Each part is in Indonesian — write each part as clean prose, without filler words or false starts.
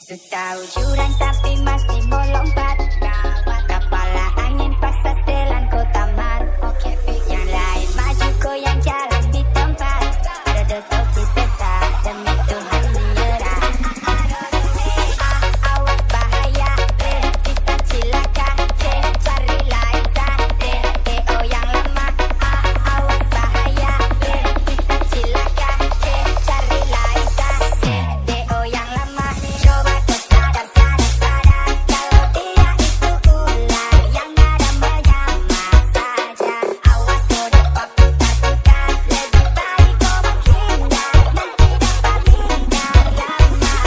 Tahu jurang tapi masih mau lompat. Kepala angin paksa setelan kota mat. Yang lain maju goyang jalan di tempat. Detok cita demi Tuhan menyerah. Awas bahaya, bisa cilaka. Cari Liza, DO yang lama. Awas bahaya, bisa cilaka. Cari Liza, DO yang lama. Coba sadar kalau dia itu ular yang ada menyamar saja. Awas kau dapat putar-putar, lebih baik kau menghindar. Nanti dapat hindar lama.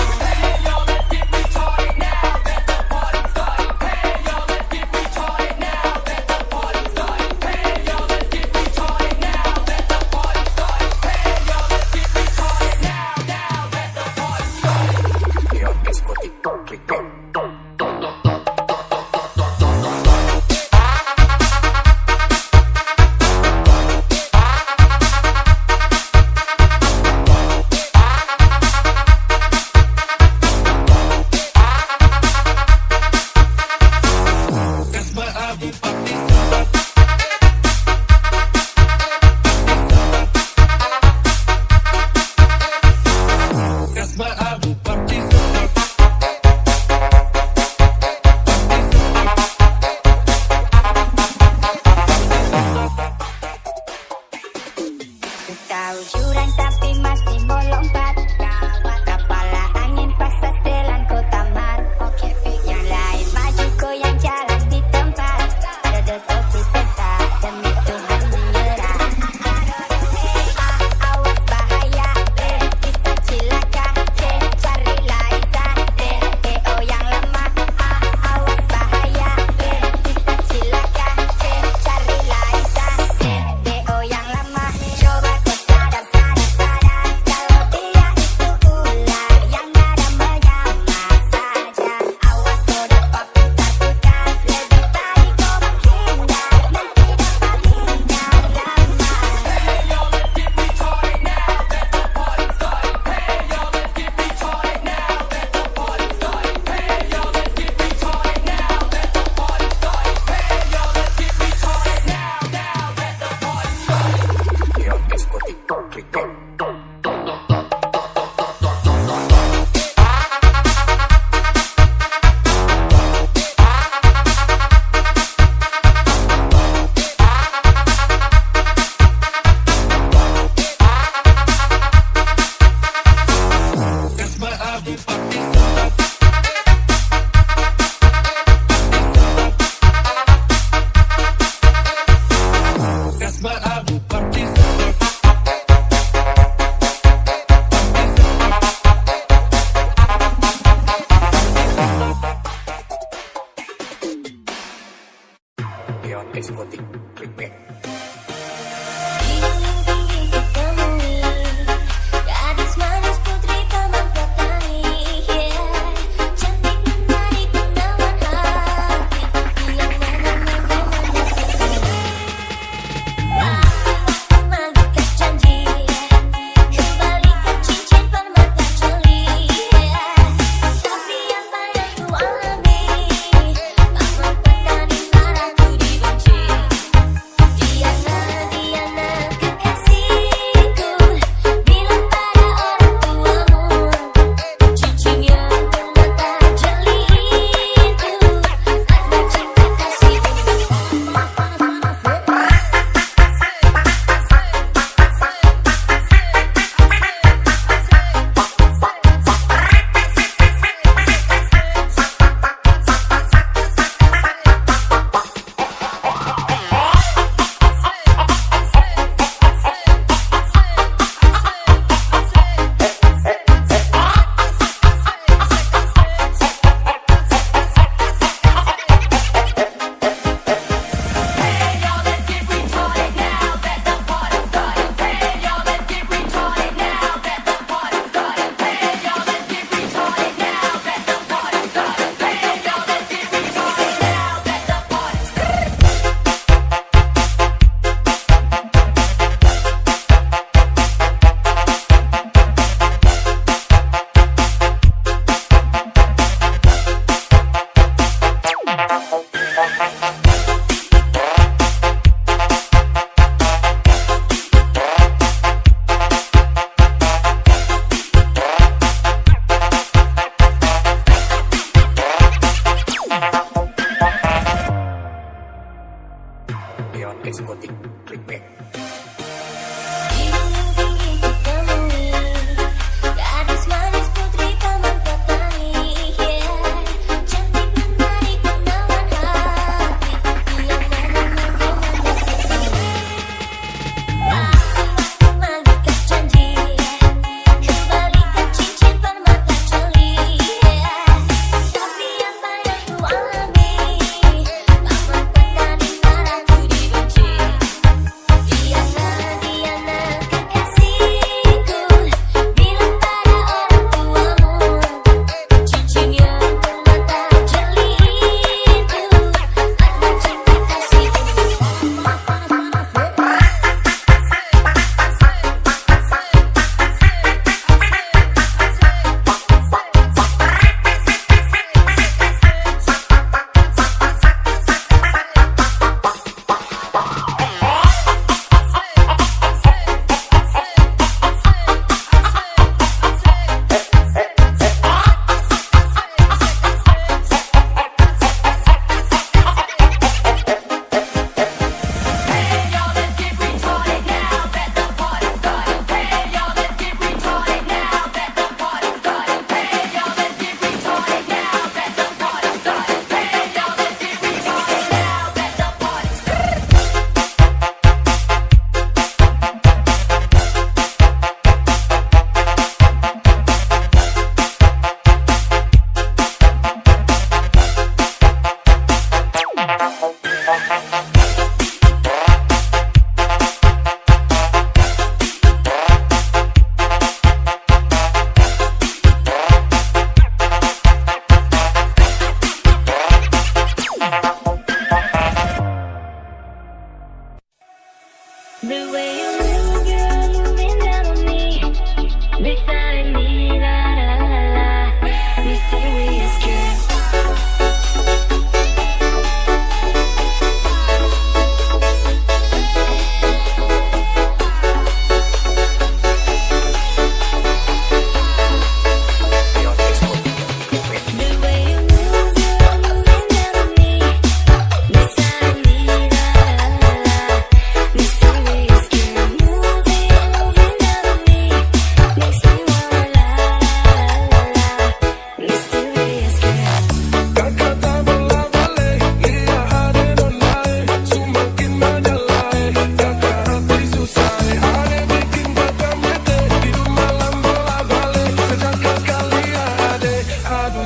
Tahu jurang tapi masih mau lompat. Kepala angin paksa setelan kota mat. Yang lain maju goyang jalan di tempat. Detok cita demi Tuhan menyerah. Awas bahaya, bisa cilaka. Cari Liza, DO yang lama. Awas bahaya, bisa cilaka. Cari Liza, DO yang lama. Coba sadar kalau dia itu ular yang ada menyamar saja. Awas kau dapat putar-putar, lebih baik kau menghindar. Nanti dapat hindar lama. Tinggi ku temui gadis manis putri taman petani.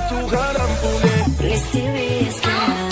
Tuhan ampuni. Mysterious girl.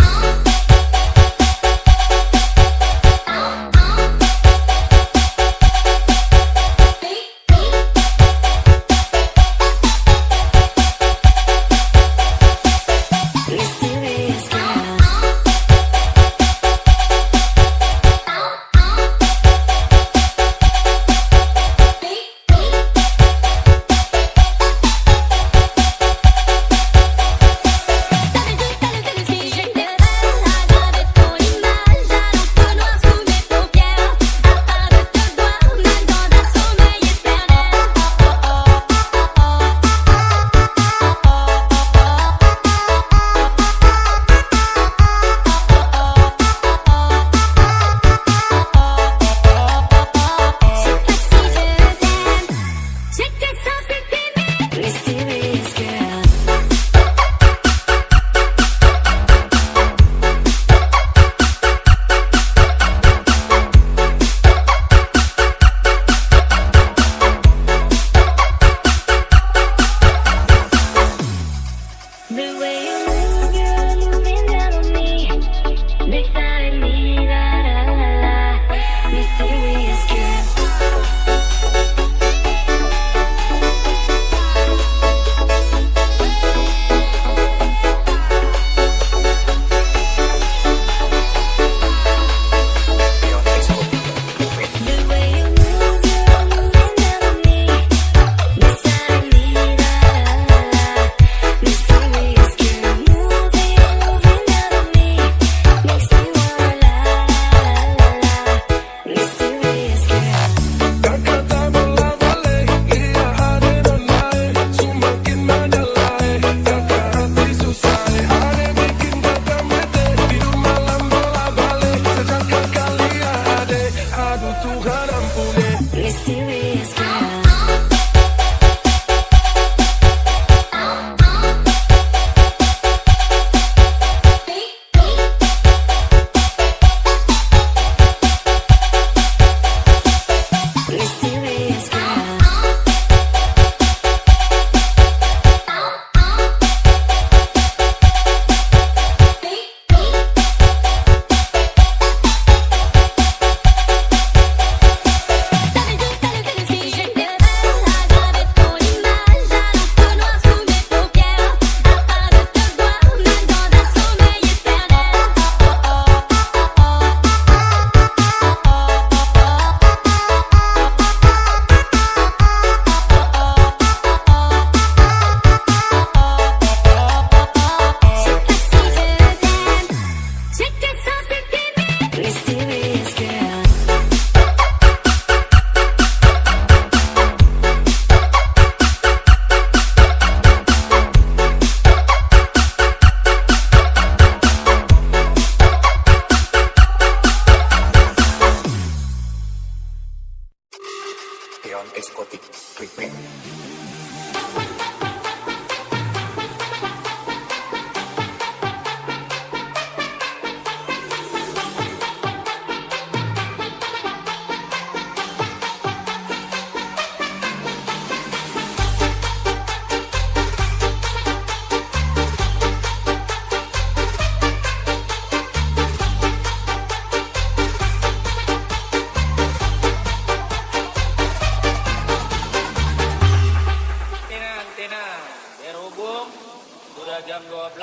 jam 12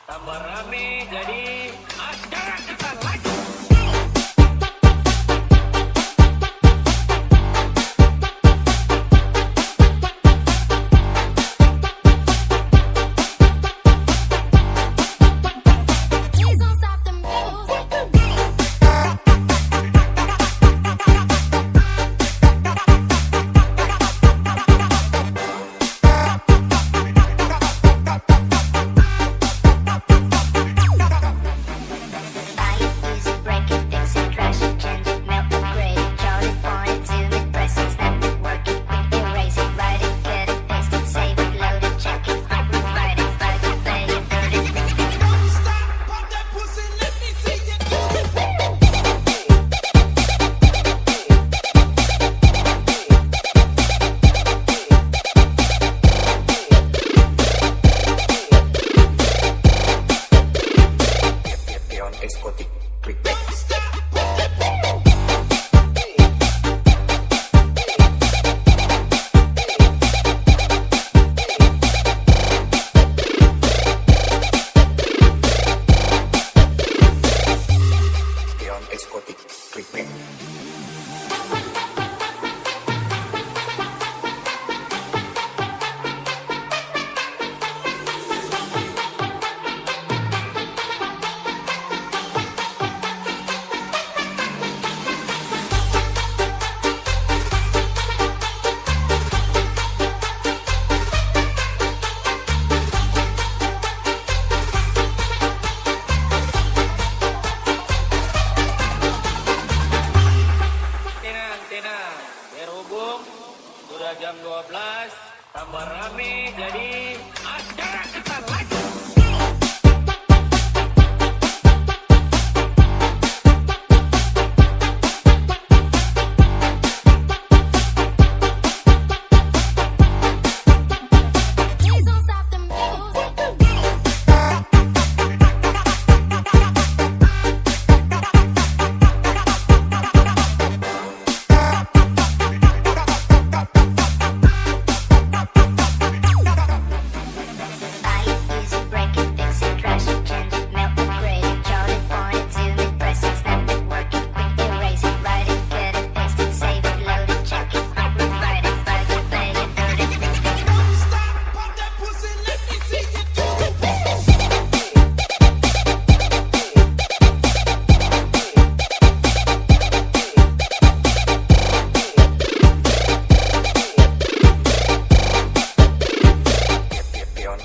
tambah rame jadi acara kita lagi. Bye.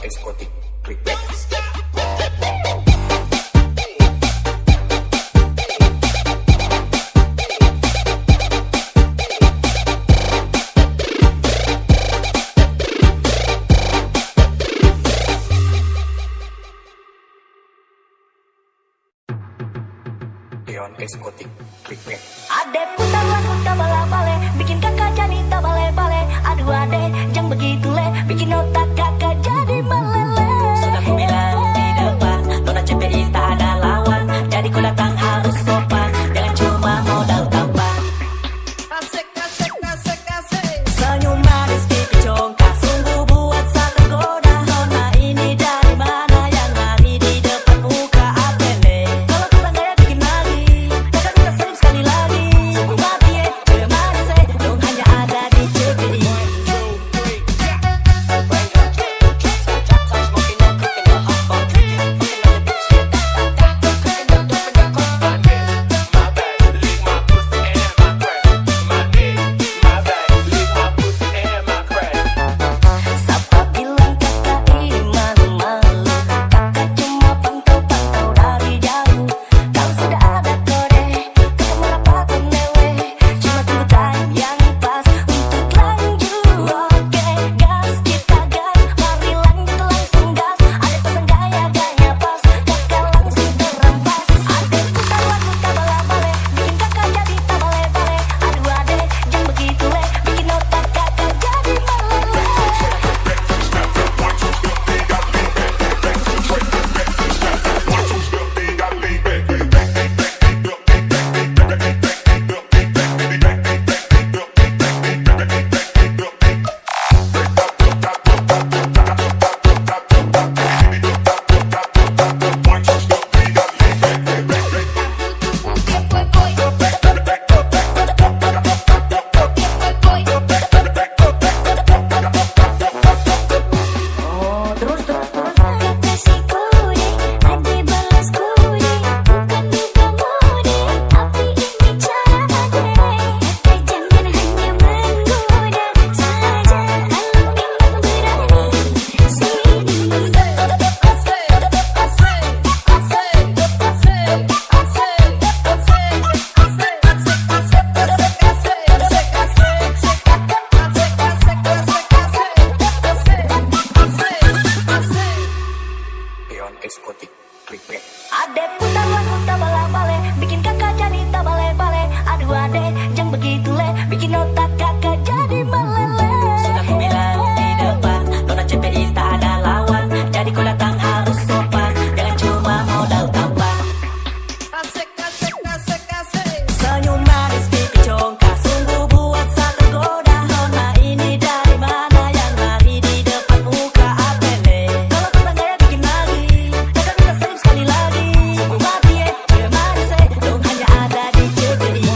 eksotik, clickbait. Pion eksotik, clickbait. Ade putar lagu tabale-bale, bikin kakak jadi tabale-bale. Aduh ade, jangan begitu le, bikin otak kakak jadi meleleh. Sudah ku bilang di depan, Nona CPI tak ada lawan. Jadi ku datang harus sopan, jangan cuma modal tampan. Asik, asik, asik, asik. Senyum manis pipi congkak, sungguh buat saya tergoda. Nona ini dari mana yang lari di depan muka apele? Kalau tukang gaya bikin lagi, kakak minta senyum sekali lagi. Sungguh mati cewek manis dong hanya ada di CPI. Siapa bilang kakak ini malu-malu? Kakak cuma pantau-pantau dari jauh. Kalau sudah ada kode, kakak merapatkan lewe. Cuma tunggu time yang pas untuk lanjut. Oke, gas kita gas, mari lanjut langsung gas. Ada pesan gaya-gaya pas, kakak langsung terampas. Ade putar lagu tabale-bale, bikin kakak jadi tabale-bale. Aduh ade, jangan begitu le, bikin otak kakak jadi meleleh. Kasih kode, ade balas kode. Bukan juga mode, tapi ini cara ade. Kakak jangan hanya menggoda saja. Kalau memang berani, sini. Pion eksotik, clickbait. Ade putar lagu tabale-bale, bikin kakak jadi tabale-bale. Aduh ade, jangan begitu le, bikin otak kakak jadi meleleh. Sudah ku bilang di depan, Nona CPI tak ada lawan. Jadi ku datang harus sopan, jangan cuma modal tampan. Asik, asik, asik, asik. Senyum manis pipi congkak, sungguh buat saya tergoda. Nona ini dari mana yang lari di depan muka apele? Kalau tukang gaya bikin lagi, kakak minta senyum sekali lagi. Sungguh mati cewek manis dong hanya ada di CPI.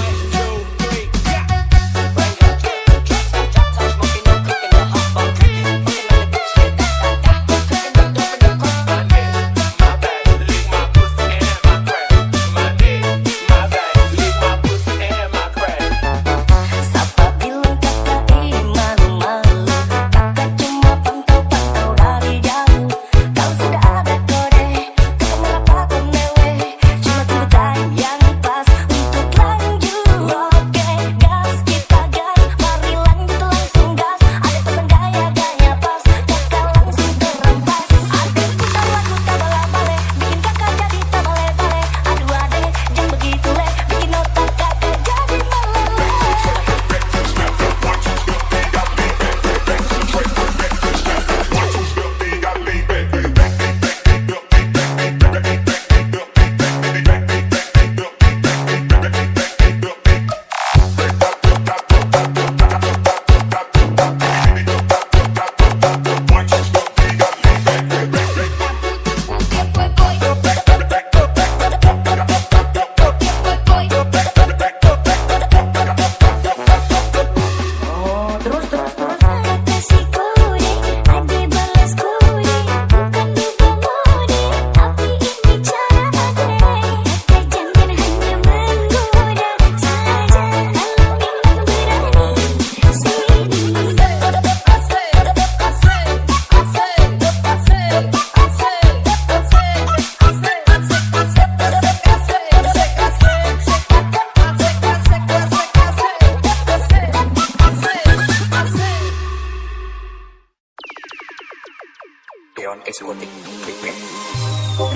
Pion eksotik, klik.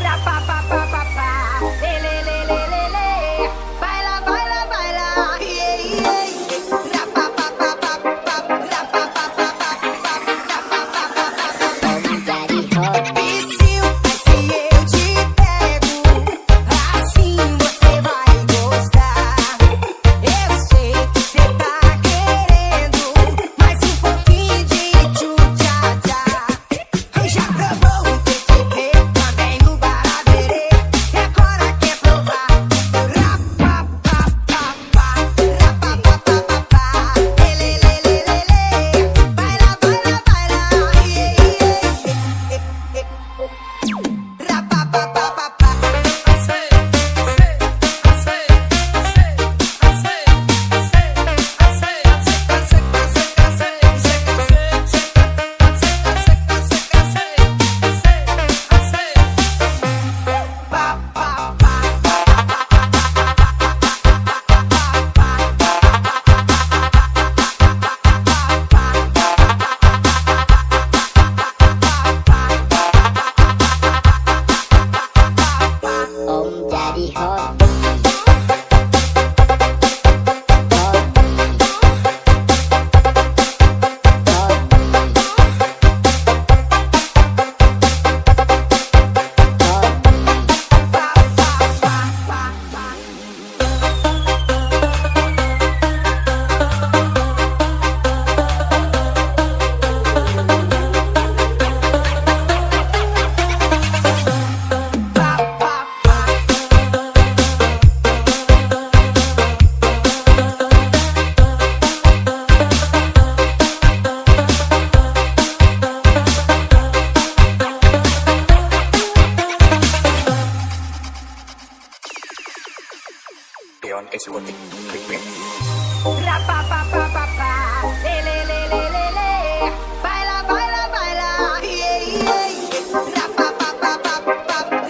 Rapapapapapá, lê, lê, lê, lê, lê, lê. Baila, baila, baila, yeah, yeah. Rapapapapapá, rapapapapapá, rapapapapapá. E se eu te pego, assim você vai gostar. Eu sei que cê tá querendo mais um pouquinho de tchu-tcha-tcha. Já provou o TTP, também o Baraberê, e agora quer provar. Rapapapapá, rapapapapapá, lelelelelele. Baila, baila, baila, yeah, yeah. Rapapapapapá. Sei, Om jadi hot. Pion eksotik, klik. Rapapapapapá, lelelelelele. Baila, baila, baila, yeah, yeah. Rapapapapapá,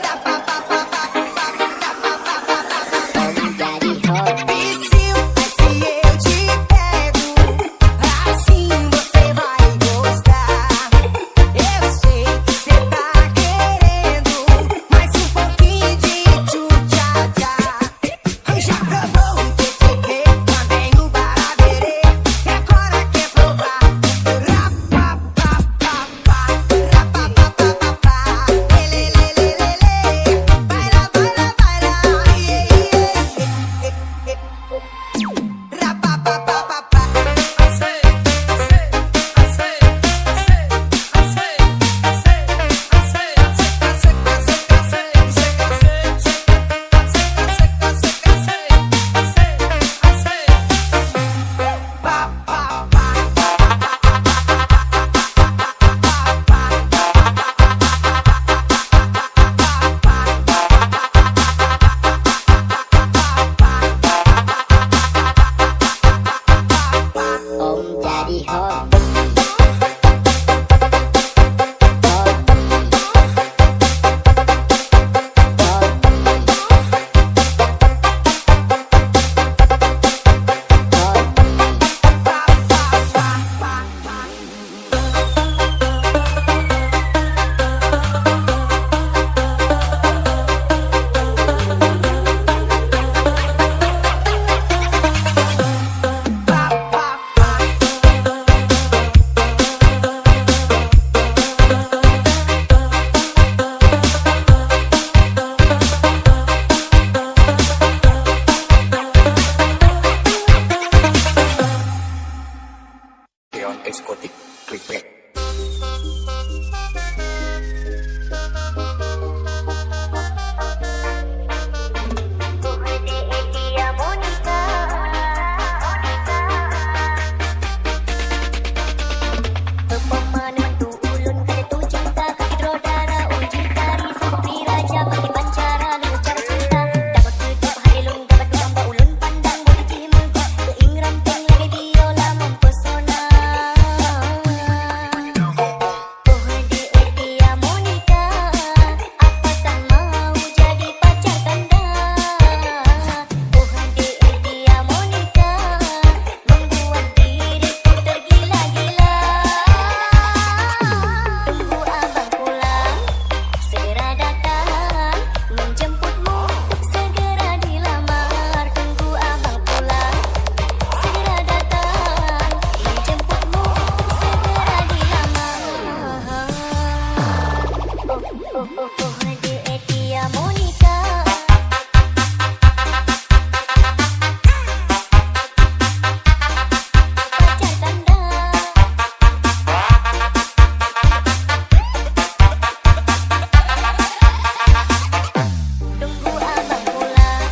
rapapapapapá, rapapapapapá. E se eu te pego, assim você vai gostar. Eu sei que cê tá querendo mais um pouquinho de tchu-tcha-tcha. Já provou o TTP, também o Baraberê, Dia Monica. Pacar tanda. Tunggu abang pulang.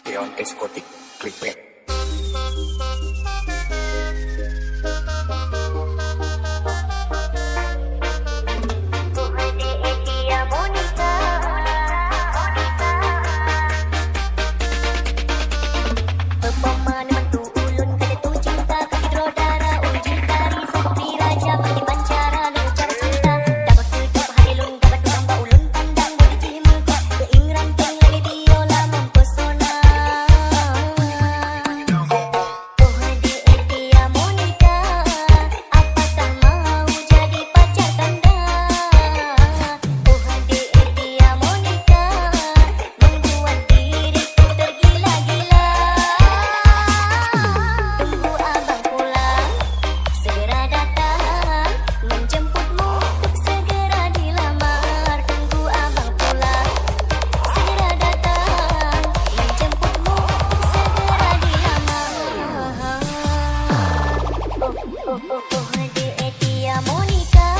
Leon Exotic Clickbait. Dia Monica. Pepoman mantu ulun kada tu cinta kasih darah uji tari sakti raja bagi pancara lucar cinta dapat tutup hari lun dapat tambah ulun pandang bodi cimu keingran teng lagi biola mempesona. Dia Monica, apakah mau jadi pacar tanda? Dia Monica, membuat diriku tergila-gila. Tunggu abang pulang, segera datang menjemputmu untuk segera dilamar. Tunggu abang pulang, segera datang menjemputmu untuk segera dilamar. Dia Monica.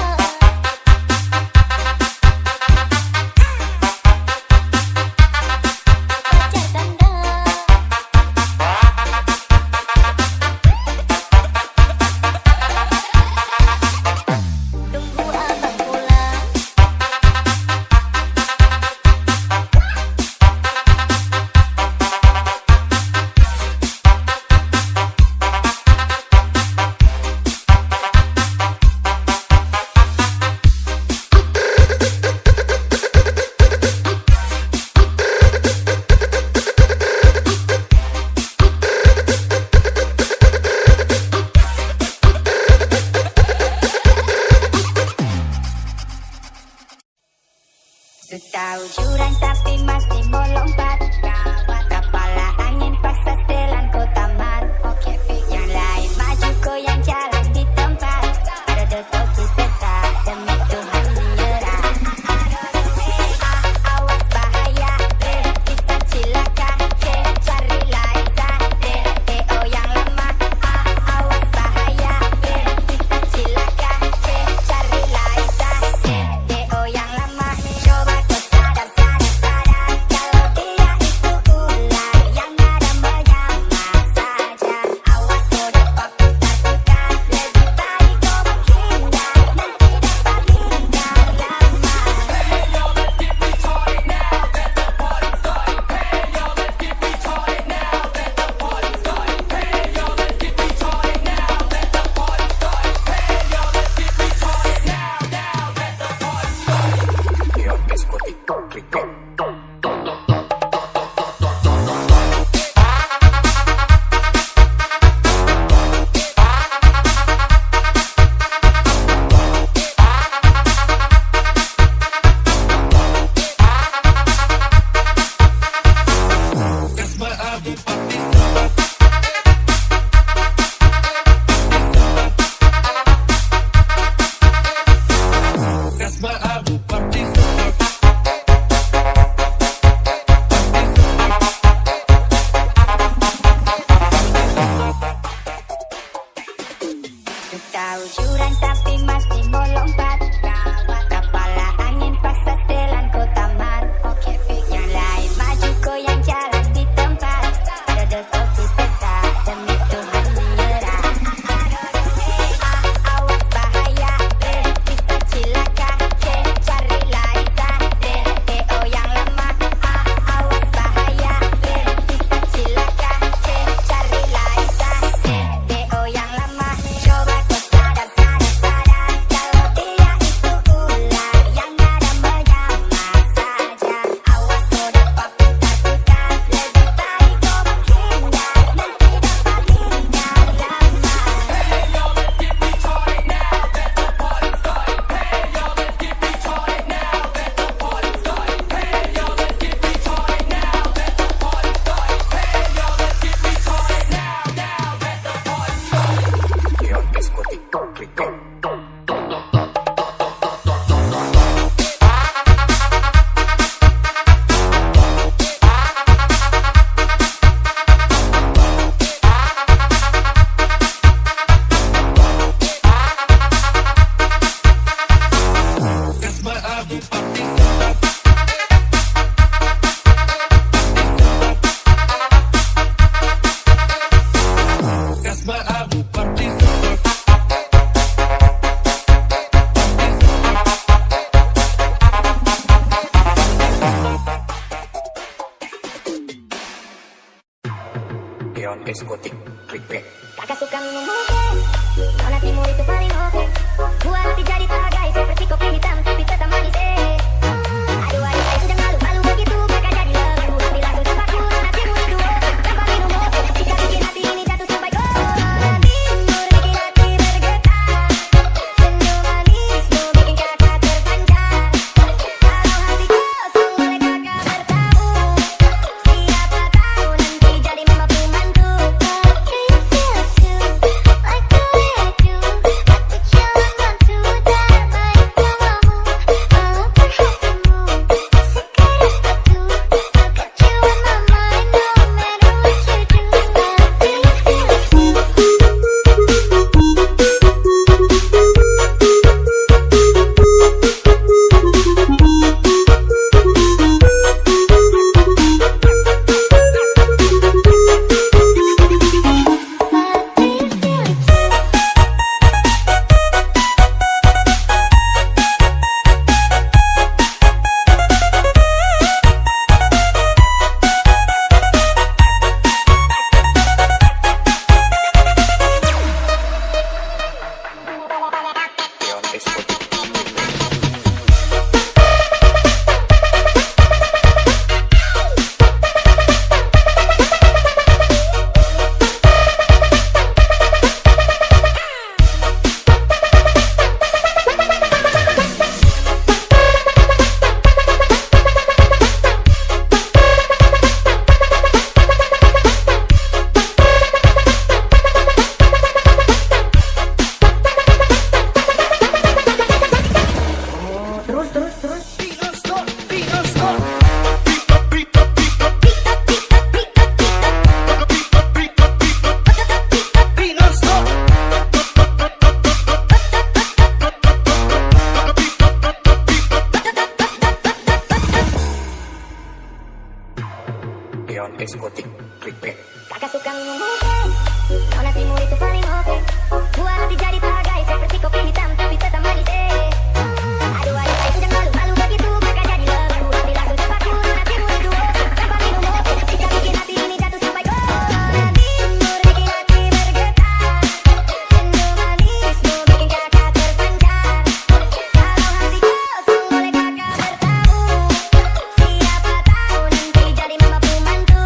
Pacar tanda. Tunggu abang pulang. Sudah ujuran tapi masih mau lompat. Kepala angin paksa setelan ku tamat. Yang lain maju goyang jalan di tempat. Pada detok di pesta demi Tuhan menyerah. Awas bahaya, bisa cilaka. Cari Liza, DO yang lama. Awas bahaya, bisa cilaka. Cari Liza, DO yang lama. Coba kau sadar kalau dia itu ular yang ada menyamar saja. Awas kau dapat putar-putar, lebih baik kau menghindar dan tidak terhindar lama. Leon Exotic Clickbait. Keon Exotic Clickbait. Kakak suka minum oke, nona timur itu paling oke. Buat roti jadi tagai seperti kopi hitam tapi tetap manis Aduh aduh saya sudah malu-malu begitu kakak jadi lebu. Ambil langsung tempatku, nona timur itu oke. Tanpa minum oke, bisa bikin hati ini jatuh sampai go. Nona timur bikin hati bergetar. Senyum manismu bikin kakak terpancar. Kalau hati kosong boleh kakak bertamu. Siapa tahu nanti jadi mama pembantu. Keon Exotic Clickbait. Keon Exotic Clickbait. Kakak suka minum oke, nona timur itu paling oke. Buat roti jadi tagai seperti kopi hitam tapi tetap manis Aduh aduh saya sudah malu-malu begitu kakak jadi lebu. Ambil langsung tempatku, nona timur itu oke. Tanpa minum oke, bisa bikin hati ini jatuh sampai go. Nona timur bikin hati bergetar. Senyum manismu bikin kakak terpancar. Kalau hati kosong boleh kakak bertamu. Siapa tahu nanti jadi mama pembantu.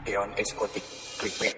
Keon Exotic Clickbait. Keon Exotic Clickbait.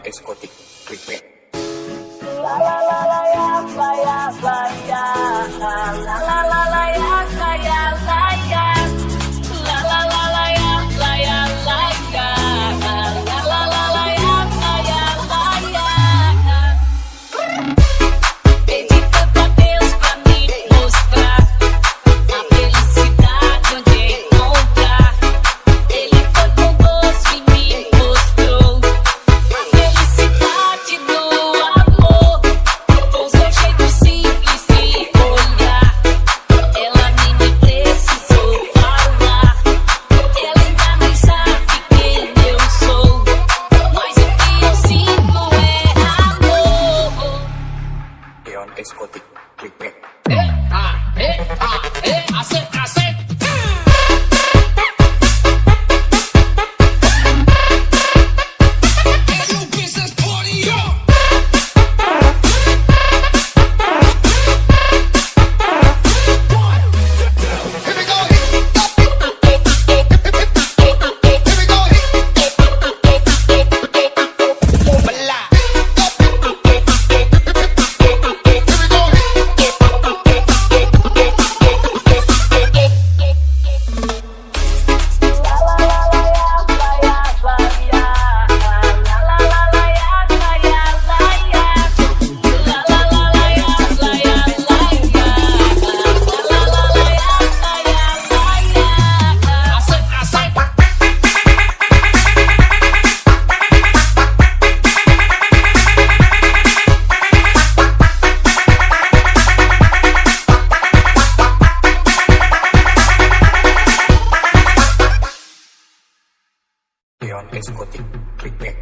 Exotic Clickbait. Pedi tanto a Deus pra me mostrar a felicidade onde encontrar. Ele foi bondoso e me mostrou a felicidade do amor. Com seu jeito simples de olhar, ela nem me precisou falar. Ela ainda nem sabe quem eu sou, mas o que eu sinto é amor. Leon Exotic Clickbait. Leon Exotic Clickbait. Leon Exotic Clickbait.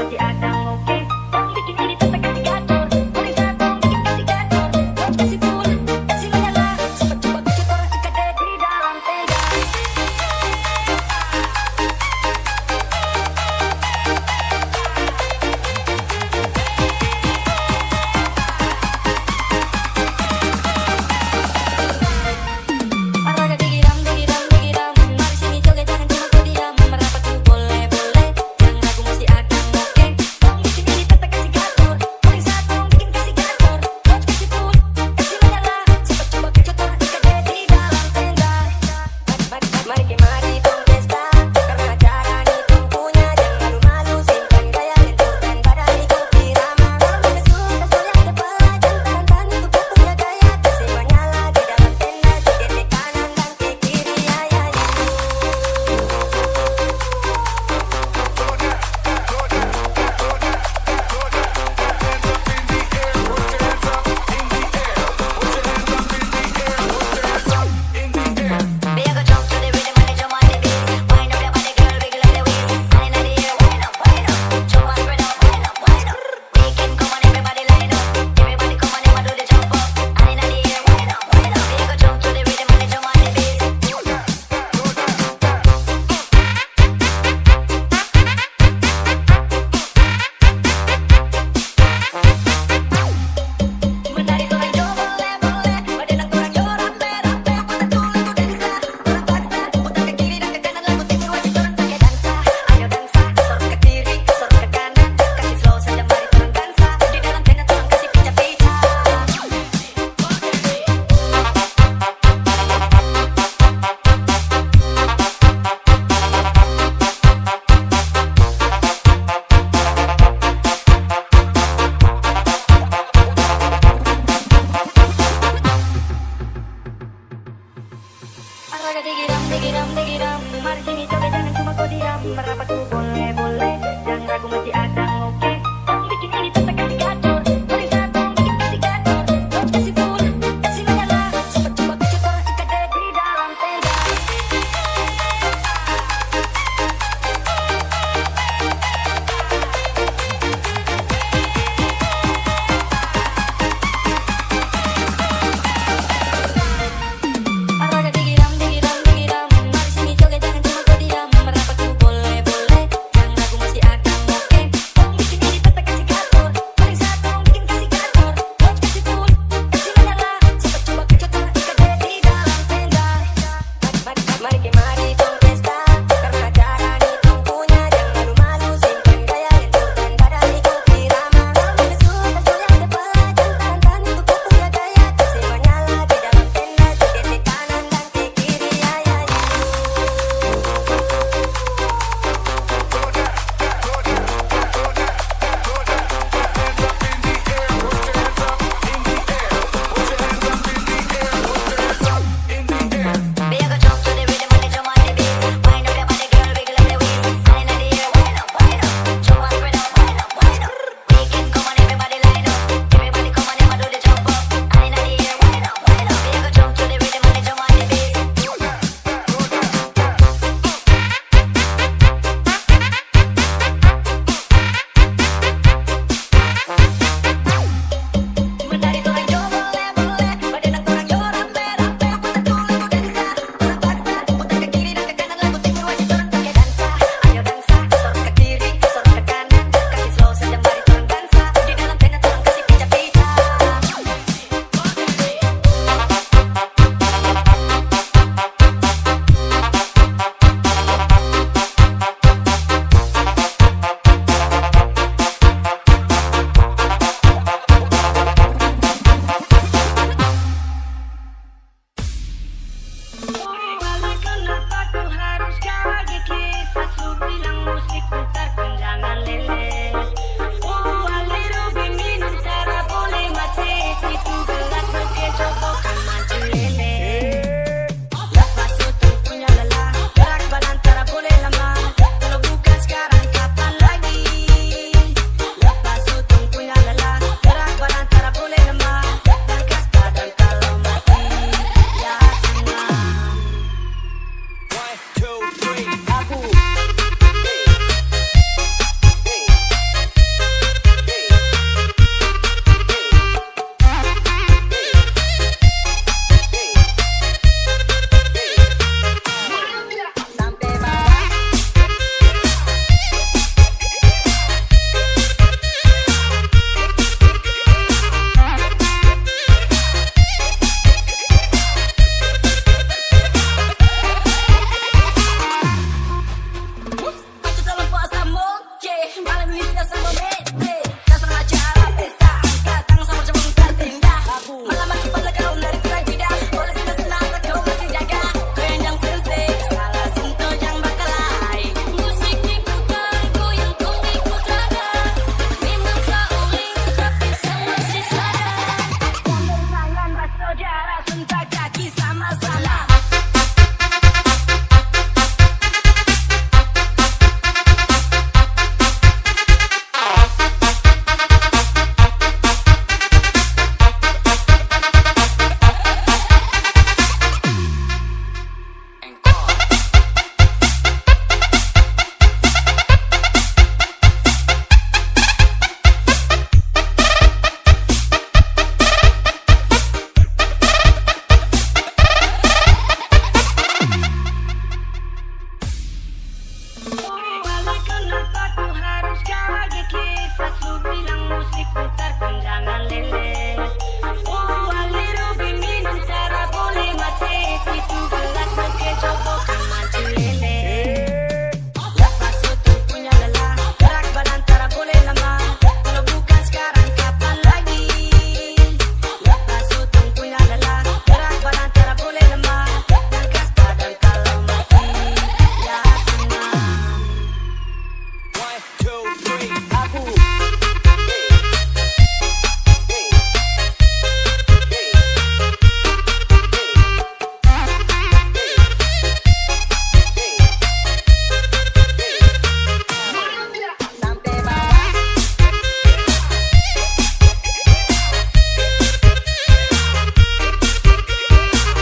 seperti ada